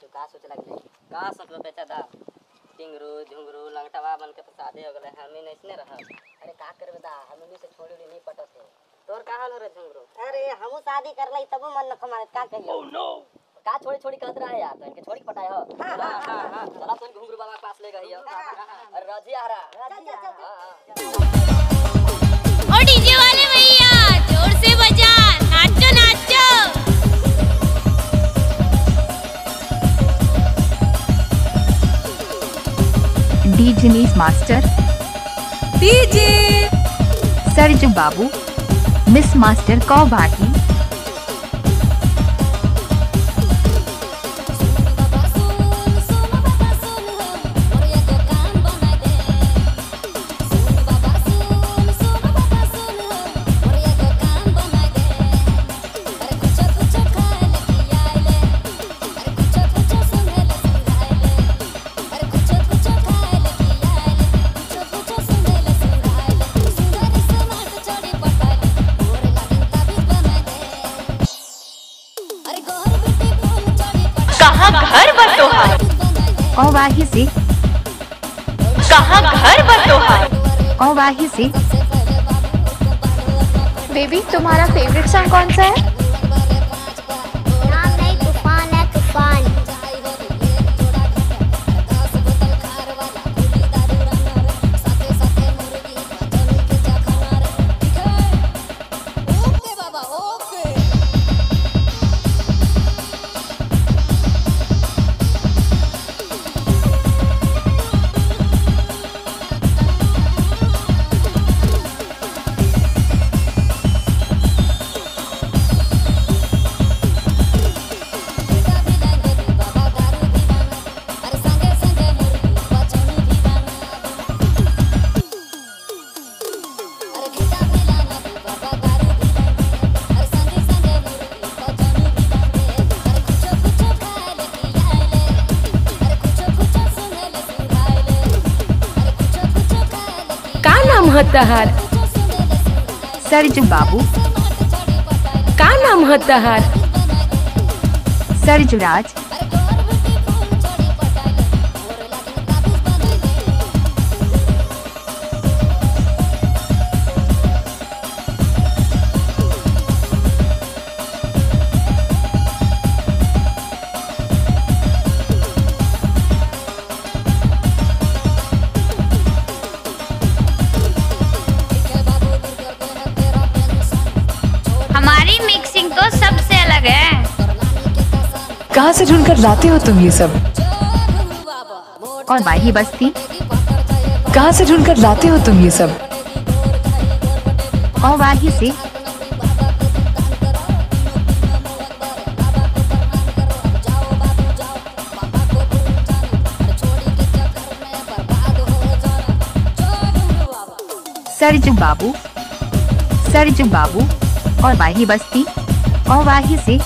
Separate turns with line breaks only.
तू का सोचे लगले? का सोचबे बेचा दा? टिंगरू झुंगरू लंगटवा बन के तो शादी हो गले हमी नइसने रह। अरे का करबे दा हमनी से छोड़ी नहीं पटत है। तोर का हाल हो रे झुंगरू?
अरे हमू शादी कर लई तब मन न खमारे का कहियो।
ओह नो का छोड़ी छोड़ी कहत रहा है यार तो इनके छोड़ी के पटाए हो। हां चला तुम घुंगरू बाबा के पास ले गई हो। अरे राजी आरा
ओ डीजे वाले भैया जोर से बजा नाचो नाचो।
डीजे नीस मास्टर
डीजे
सरजू बाबू मिस मास्टर कौबाटी
कहाँ घर बतोहार
कौवाही से
कहाँ घर बतोहार
कौवाही से
बेबी तुम्हारा फेवरेट सॉन्ग कौन सा है?
नाम नहीं तूफान है तूफान।
तहार
सरजू बाबू
का नाम है तहार?
सरजू राज
हमारी मिक्सिंग तो सबसे अलग है।
कहाँ से ढूंढकर लाते हो तुम ये सब?
और माही बस्ती
कहाँ से ढूंढकर लाते हो तुम ये सब?
कौवाही से सरजू बाबू और माही बस्ती कौवाही से